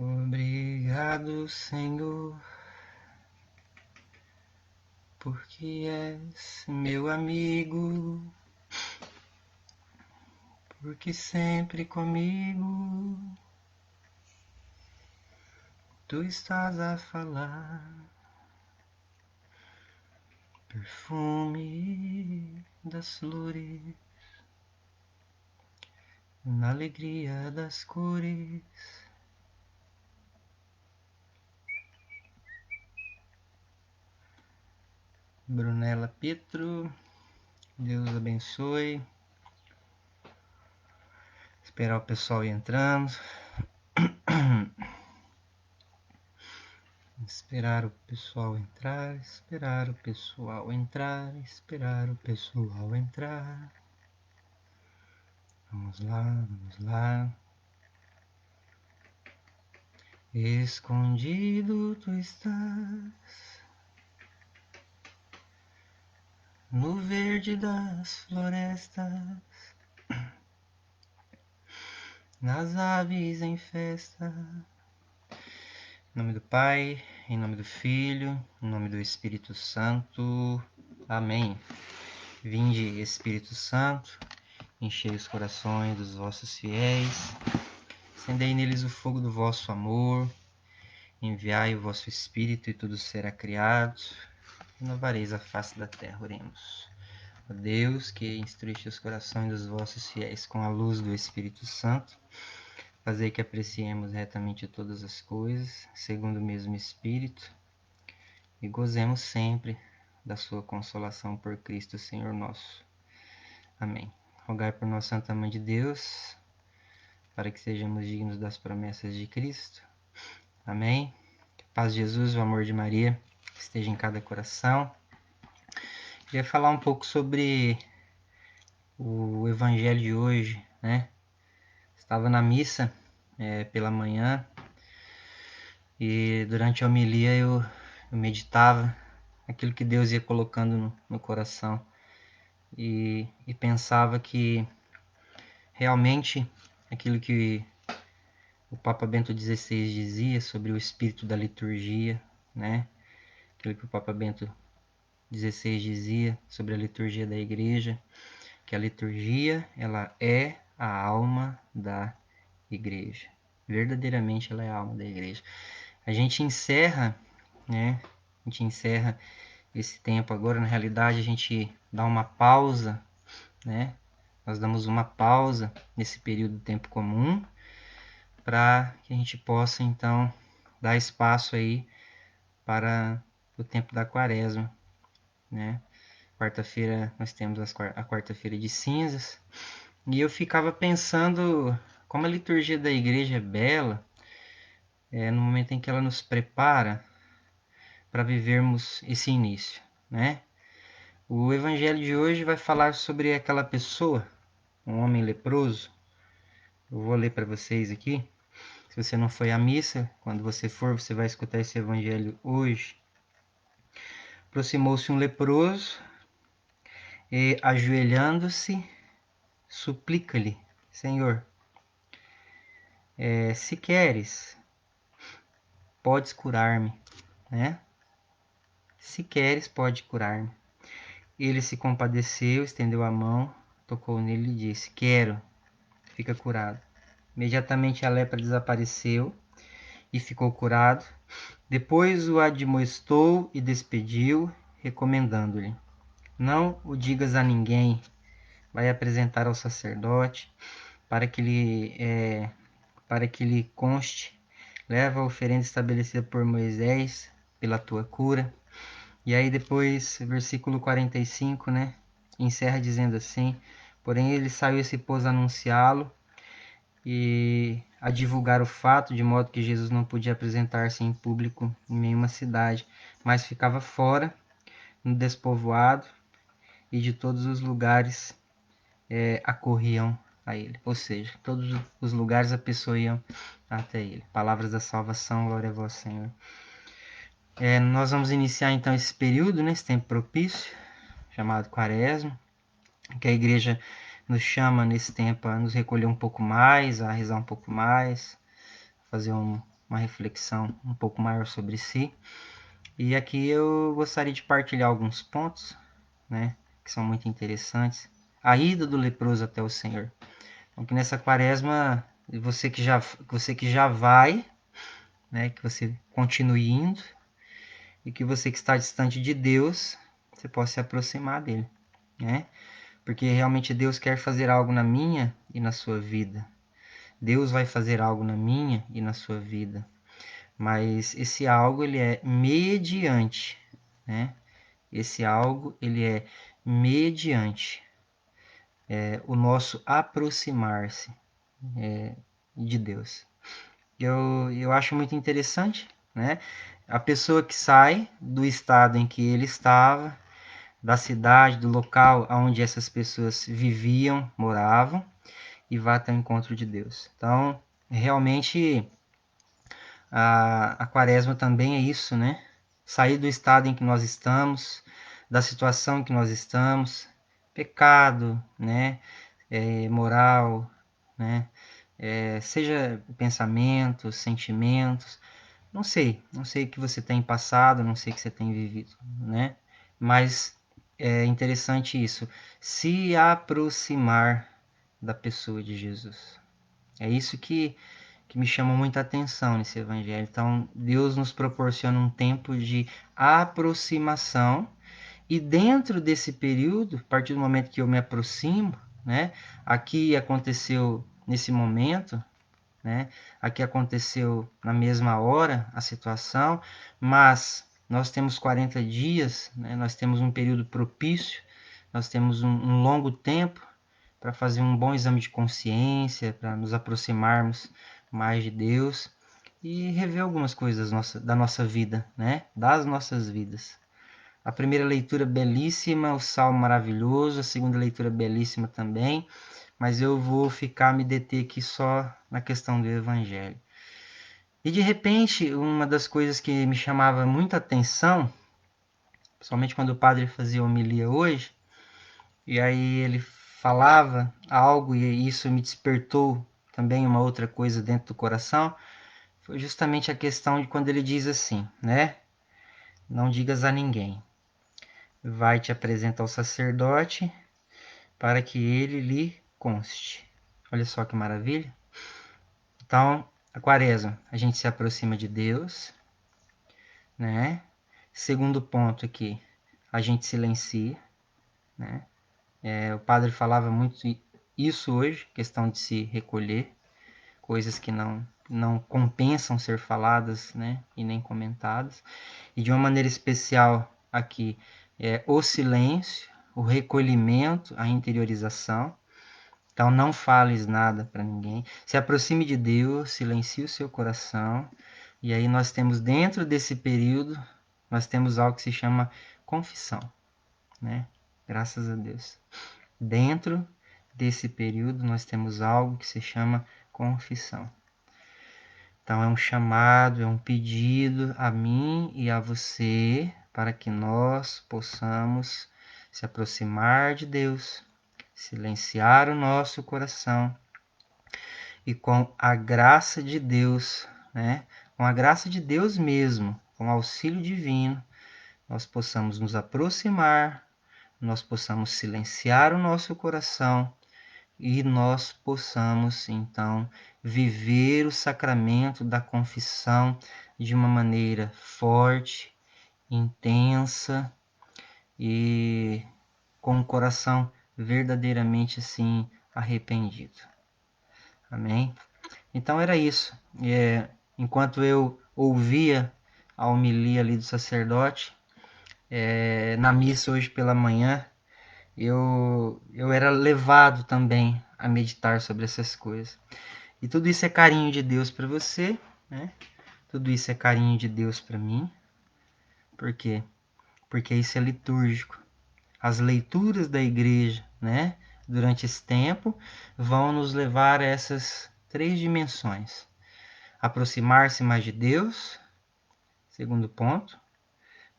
Obrigado, Senhor, porque és meu amigo, porque sempre comigo tu estás a falar. Perfume das flores, na alegria das cores. Brunella Pietro, Deus abençoe. Esperar o pessoal ir entrando. Esperar o pessoal entrar, esperar o pessoal entrar, esperar o pessoal entrar. Vamos lá, vamos lá. Escondido tu estás no verde das florestas, nas aves em festa. Em nome do Pai, em nome do Filho, em nome do Espírito Santo. Amém. Vinde, Espírito Santo, enchei os corações dos vossos fiéis, acendei neles o fogo do vosso amor, enviai o vosso Espírito e tudo será criado, renovareis a face da terra. Oremos. Ó Deus, que instruiste os corações dos vossos fiéis com a luz do Espírito Santo, fazei que apreciemos retamente todas as coisas, segundo o mesmo Espírito, e gozemos sempre da sua consolação por Cristo, Senhor nosso. Amém. Rogai por nós, Santa Mãe de Deus, para que sejamos dignos das promessas de Cristo. Amém. A paz de Jesus, o amor de Maria, esteja em cada coração. Queria falar um pouco sobre o evangelho de hoje, né? Estava na missa pela manhã e durante a homilia eu meditava aquilo que Deus ia colocando no coração e pensava que realmente aquilo que o Papa Bento XVI dizia sobre o espírito da liturgia, né? Aquilo que o Papa Bento XVI dizia sobre a liturgia da igreja, que a liturgia ela é a alma da igreja. Verdadeiramente ela é a alma da igreja. A gente encerra, né? A gente encerra esse tempo agora, na realidade a gente dá uma pausa, né? Nós damos uma pausa nesse período do tempo comum para que a gente possa então dar espaço aí para o tempo da quaresma, né? Quarta-feira nós temos a quarta-feira de cinzas e eu ficava pensando como a liturgia da igreja é bela, no momento em que ela nos prepara para vivermos esse início, né? O evangelho de hoje vai falar sobre aquela pessoa, um homem leproso. Eu vou ler para vocês aqui. Se você não foi à missa, quando você for, você vai escutar esse evangelho hoje. Aproximou-se um leproso e, ajoelhando-se, suplica-lhe: Senhor, se queres, podes curar-me, né? Se queres, pode curar-me. Ele se compadeceu, estendeu a mão, tocou nele e disse: Quero, fica curado. Imediatamente a lepra desapareceu e ficou curado. Depois o admoestou e despediu, recomendando-lhe: Não o digas a ninguém, vai apresentar ao sacerdote para que lhe conste. Leva a oferenda estabelecida por Moisés pela tua cura. E aí depois, versículo 45, né? Encerra dizendo assim: Porém ele saiu e se pôs a anunciá-lo e a divulgar o fato, de modo que Jesus não podia apresentar-se em público em nenhuma cidade, mas ficava fora, no despovoado, e de todos os lugares acorriam a ele. Ou seja, todos os lugares a pessoa iam até ele. Palavras da salvação, glória a vós, Senhor. Nós vamos iniciar então esse período, né, esse tempo propício, chamado Quaresma, que a igreja nos chama nesse tempo a nos recolher um pouco mais, a rezar um pouco mais, fazer uma reflexão um pouco maior sobre si. E aqui eu gostaria de partilhar alguns pontos, né, que são muito interessantes. A ida do leproso até o Senhor. Então, que nessa quaresma, você que já vai, né, que você continue indo, e que você que está distante de Deus, você possa se aproximar dele, né? Porque realmente Deus quer fazer algo na minha e na sua vida. Deus vai fazer algo na minha e na sua vida. Mas esse algo, ele é mediante, né? Esse algo, ele é mediante o nosso aproximar-se de Deus. Eu acho muito interessante, né? A pessoa que sai do estado em que ele estava, da cidade, do local onde essas pessoas viviam, moravam, e vai até o encontro de Deus. Então, realmente, a quaresma também é isso, né? Sair do estado em que nós estamos, da situação em que nós estamos, pecado, né? Moral, né? Seja pensamentos, sentimentos, não sei o que você tem passado, não sei o que você tem vivido, né? Mas é interessante isso, se aproximar da pessoa de Jesus. É isso que me chama muita atenção nesse evangelho. Então, Deus nos proporciona um tempo de aproximação e dentro desse período, a partir do momento que eu me aproximo, né? Aqui aconteceu nesse momento, né? Aqui aconteceu na mesma hora a situação, mas nós temos 40 dias, né? Nós temos um período propício, nós temos um longo tempo para fazer um bom exame de consciência, para nos aproximarmos mais de Deus e rever algumas coisas da nossa vida, né? Das nossas vidas. A primeira leitura belíssima, o salmo maravilhoso, a segunda leitura belíssima também, mas eu vou me deter aqui só na questão do evangelho. E de repente, uma das coisas que me chamava muita atenção, principalmente quando o padre fazia homilia hoje, e aí ele falava algo e isso me despertou também uma outra coisa dentro do coração, foi justamente a questão de quando ele diz assim, né? Não digas a ninguém. Vai te apresentar ao sacerdote para que ele lhe conste. Olha só que maravilha. Então, a quaresma, a gente se aproxima de Deus, né? Segundo ponto aqui, a gente silencia, né? O padre falava muito isso hoje, questão de se recolher, coisas que não compensam ser faladas, né? E nem comentadas. E de uma maneira especial aqui, o silêncio, o recolhimento, a interiorização. Então não fales nada para ninguém. Se aproxime de Deus, silencie o seu coração. E aí nós temos dentro desse período, nós temos algo que se chama confissão, né? Graças a Deus. Dentro desse período nós temos algo que se chama confissão. Então é um chamado, é um pedido a mim e a você para que nós possamos se aproximar de Deus, silenciar o nosso coração e com a graça de Deus, né? Com a graça de Deus mesmo, com o auxílio divino, nós possamos nos aproximar, nós possamos silenciar o nosso coração e nós possamos então viver o sacramento da confissão de uma maneira forte, intensa e com o coração verdadeiramente assim arrependido. Amém? Então era isso. Enquanto eu ouvia a homilia ali do sacerdote, na missa hoje pela manhã, eu era levado também a meditar sobre essas coisas. E tudo isso é carinho de Deus para você, né? Tudo isso é carinho de Deus para mim. Por quê? Porque isso é litúrgico. As leituras da igreja, né, durante esse tempo, vão nos levar a essas três dimensões. Aproximar-se mais de Deus, segundo ponto,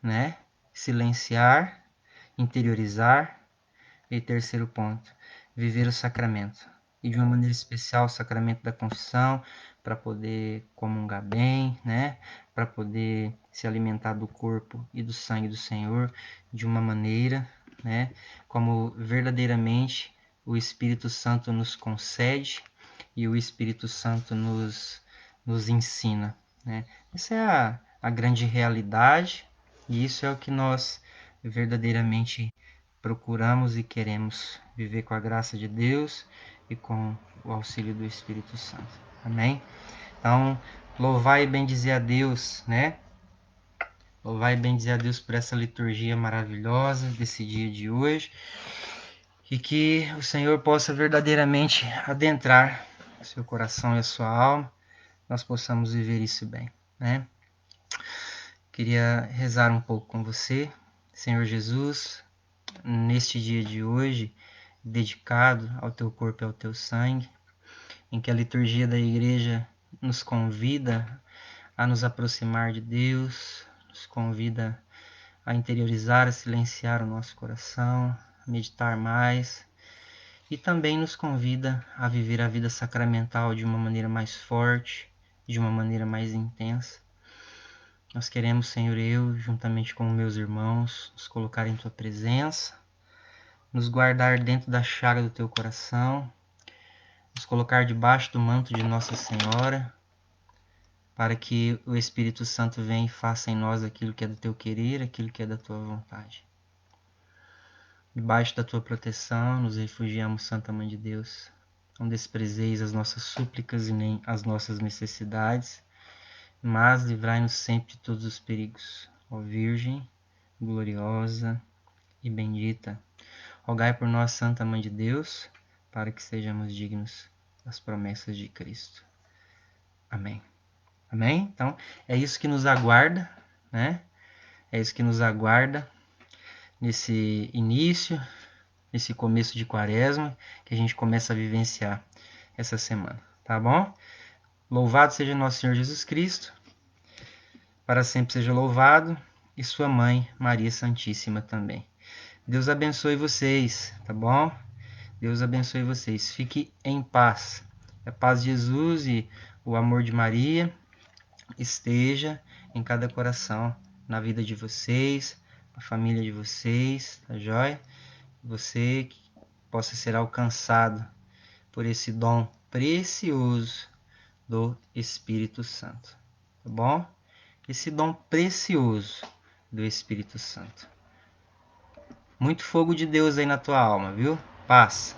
né? Silenciar, interiorizar, e terceiro ponto, viver o sacramento. E de uma maneira especial o sacramento da confissão, para poder comungar bem, né? Para poder se alimentar do corpo e do sangue do Senhor de uma maneira, né? Como verdadeiramente o Espírito Santo nos concede e o Espírito Santo nos ensina, né? Essa é a grande realidade e isso é o que nós verdadeiramente procuramos e queremos viver com a graça de Deus e com o auxílio do Espírito Santo. Amém? Então, louvar e bendizer a Deus, né? Louvar e bendizer a Deus por essa liturgia maravilhosa desse dia de hoje e que o Senhor possa verdadeiramente adentrar o seu coração e a sua alma, nós possamos viver isso bem, né? Queria rezar um pouco com você, Senhor Jesus, neste dia de hoje, dedicado ao teu corpo e ao teu sangue, em que a liturgia da igreja nos convida a nos aproximar de Deus, nos convida a interiorizar, a silenciar o nosso coração, a meditar mais e também nos convida a viver a vida sacramental de uma maneira mais forte, de uma maneira mais intensa. Nós queremos, Senhor, eu, juntamente com meus irmãos, nos colocar em tua presença, nos guardar dentro da chaga do teu coração, nos colocar debaixo do manto de Nossa Senhora, para que o Espírito Santo venha e faça em nós aquilo que é do teu querer, aquilo que é da tua vontade. Debaixo da tua proteção nos refugiamos, Santa Mãe de Deus. Não desprezeis as nossas súplicas e nem as nossas necessidades, mas livrai-nos sempre de todos os perigos. Ó Virgem, gloriosa e bendita, rogai por nós, Santa Mãe de Deus, para que sejamos dignos das promessas de Cristo. Amém. Amém? Então, é isso que nos aguarda, né? É isso que nos aguarda nesse início, nesse começo de quaresma, que a gente começa a vivenciar essa semana, tá bom? Louvado seja nosso Senhor Jesus Cristo, para sempre seja louvado, e sua mãe, Maria Santíssima também. Deus abençoe vocês, tá bom? Deus abençoe vocês. Fique em paz. A paz de Jesus e o amor de Maria esteja em cada coração, na vida de vocês, na família de vocês, tá joia? Você que possa ser alcançado por esse dom precioso do Espírito Santo, tá bom? Esse dom precioso do Espírito Santo. Muito fogo de Deus aí na tua alma, viu? Paz.